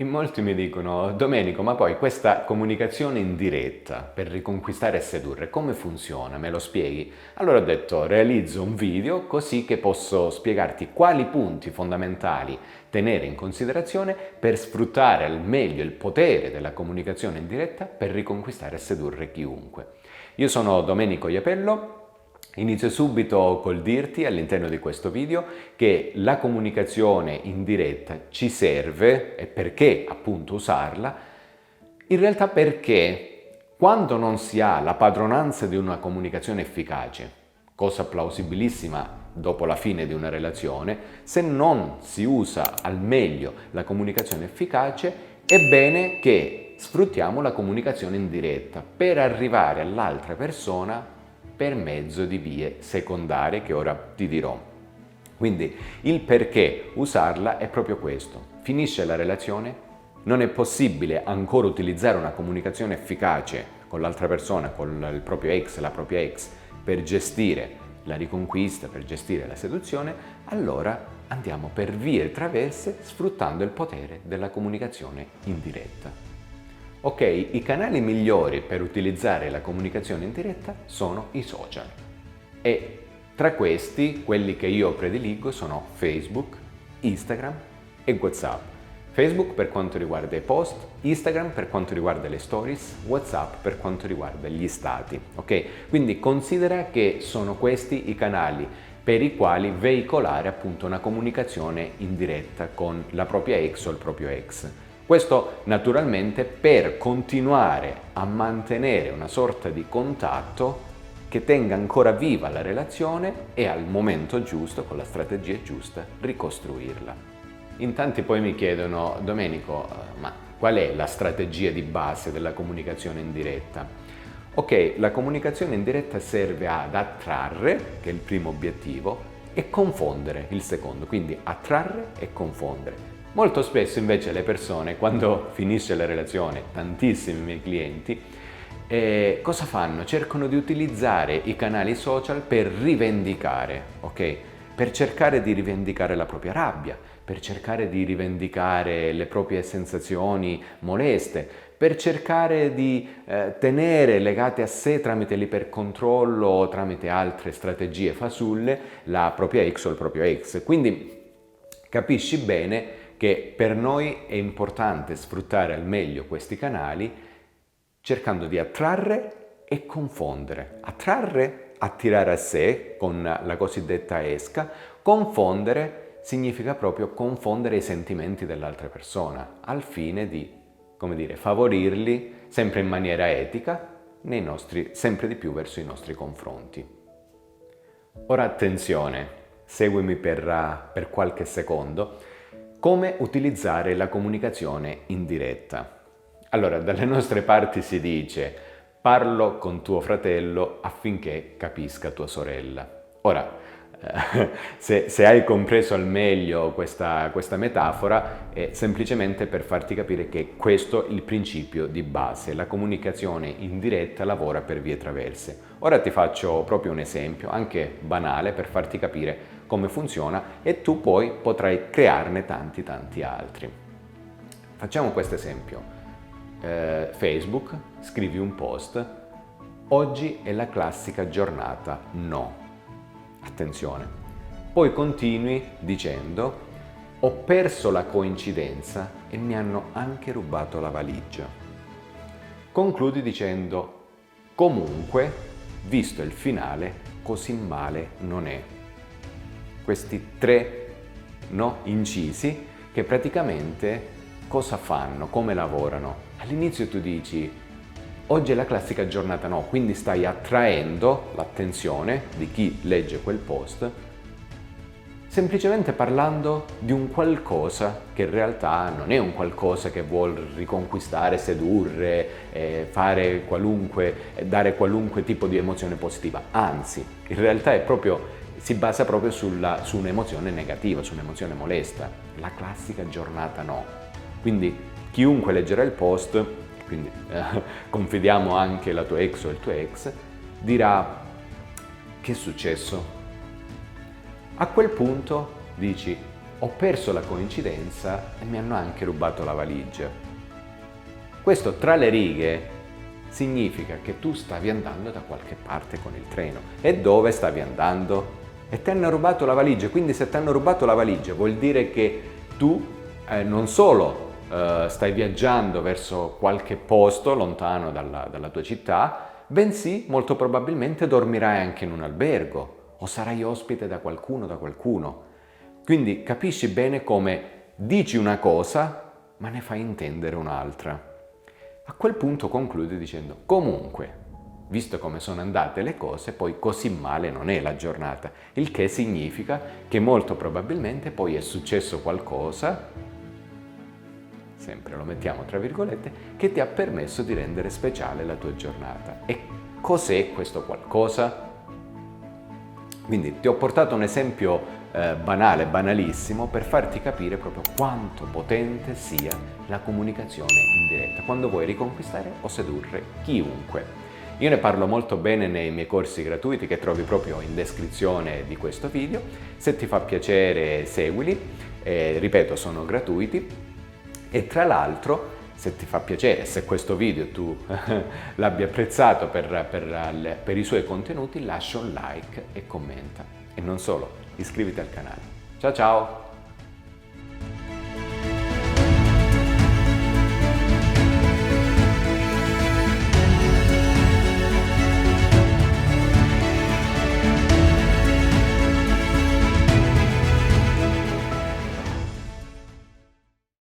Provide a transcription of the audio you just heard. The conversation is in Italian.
In molti mi dicono: Domenico, ma poi questa comunicazione in diretta per riconquistare e sedurre, come funziona? Me lo spieghi? Allora ho detto: realizzo un video così che posso spiegarti quali punti fondamentali tenere in considerazione per sfruttare al meglio il potere della comunicazione in diretta per riconquistare e sedurre chiunque. Io sono Domenico Iapello. Inizio subito col dirti all'interno di questo video che la comunicazione in diretta ci serve e perché appunto usarla. In realtà perché quando non si ha la padronanza di una comunicazione efficace, cosa plausibilissima dopo la fine di una relazione, se non si usa al meglio la comunicazione efficace, è bene che sfruttiamo la comunicazione in diretta per arrivare all'altra persona per mezzo di vie secondarie che ora ti dirò. Quindi il perché usarla è proprio questo. Finisce la relazione, non è possibile ancora utilizzare una comunicazione efficace con l'altra persona, con il proprio ex, la propria ex, per gestire la riconquista, per gestire la seduzione, allora andiamo per vie traverse sfruttando il potere della comunicazione in diretta. Ok, i canali migliori per utilizzare la comunicazione in diretta sono i social e tra questi quelli che io prediligo sono Facebook, Instagram e WhatsApp. Facebook per quanto riguarda i post, Instagram per quanto riguarda le stories, WhatsApp per quanto riguarda gli stati. Ok, quindi considera che sono questi i canali per i quali veicolare appunto una comunicazione in diretta con la propria ex o il proprio ex. Questo naturalmente per continuare a mantenere una sorta di contatto che tenga ancora viva la relazione e al momento giusto, con la strategia giusta, ricostruirla. In tanti poi mi chiedono: Domenico, ma qual è la strategia di base della comunicazione in diretta? Ok, la comunicazione in diretta serve ad attrarre, che è il primo obiettivo, e confondere, il secondo, quindi attrarre e confondere. Molto spesso invece le persone, quando finisce la relazione, tantissimi miei clienti, cosa fanno? Cercano di utilizzare i canali social per rivendicare, ok? Per cercare di rivendicare la propria rabbia, per cercare di rivendicare le proprie sensazioni moleste, per cercare di tenere legate a sé tramite l'ipercontrollo o tramite altre strategie fasulle la propria ex o il proprio ex. Quindi capisci bene che per noi è importante sfruttare al meglio questi canali cercando di attrarre e confondere. Attrarre, attirare a sé con la cosiddetta esca, confondere significa proprio confondere i sentimenti dell'altra persona al fine di, come dire, favorirli sempre in maniera etica sempre di più verso i nostri confronti. Ora attenzione, seguimi per qualche secondo. Come utilizzare la comunicazione in diretta? Allora, dalle nostre parti si dice: parlo con tuo fratello affinché capisca tua sorella. Ora, se hai compreso al meglio questa metafora, è semplicemente per farti capire che questo è il principio di base. La comunicazione in diretta lavora per vie traverse. Ora ti faccio proprio un esempio, anche banale, per farti capire come funziona e tu poi potrai crearne tanti altri. Facciamo questo esempio. Facebook, scrivi un post: oggi è la classica giornata no. Attenzione. Poi continui dicendo: ho perso la coincidenza e mi hanno anche rubato la valigia. Concludi dicendo: comunque, visto il finale, così male non è. Questi tre incisi che praticamente cosa fanno, come lavorano. All'inizio tu dici: oggi è la classica giornata no, quindi stai attraendo l'attenzione di chi legge quel post, semplicemente parlando di un qualcosa che in realtà non è un qualcosa che vuol riconquistare, sedurre, dare qualunque tipo di emozione positiva. Anzi, in realtà si basa proprio su un'emozione negativa, su un'emozione molesta, la classica giornata no. Quindi chiunque leggerà il post, quindi confidiamo anche la tua ex o il tuo ex, dirà: che è successo? A quel punto dici: ho perso la coincidenza e mi hanno anche rubato la valigia. Questo tra le righe significa che tu stavi andando da qualche parte con il treno. E dove stavi andando? E ti hanno rubato la valigia. Quindi se ti hanno rubato la valigia vuol dire che tu non solo stai viaggiando verso qualche posto lontano dalla tua città, bensì molto probabilmente dormirai anche in un albergo o sarai ospite da qualcuno. Quindi capisci bene come dici una cosa ma ne fai intendere un'altra. A quel punto conclude dicendo: comunque, visto come sono andate le cose, poi così male non è la giornata, il che significa che molto probabilmente poi è successo qualcosa, sempre lo mettiamo tra virgolette, che ti ha permesso di rendere speciale la tua giornata. E cos'è questo qualcosa? Quindi ti ho portato un esempio banale, banalissimo, per farti capire proprio quanto potente sia la comunicazione indiretta, quando vuoi riconquistare o sedurre chiunque. Io ne parlo molto bene nei miei corsi gratuiti che trovi proprio in descrizione di questo video. Se ti fa piacere seguili, ripeto, sono gratuiti. E tra l'altro, se ti fa piacere, se questo video tu l'abbia apprezzato per i suoi contenuti, lascia un like e commenta. E non solo, iscriviti al canale. Ciao ciao!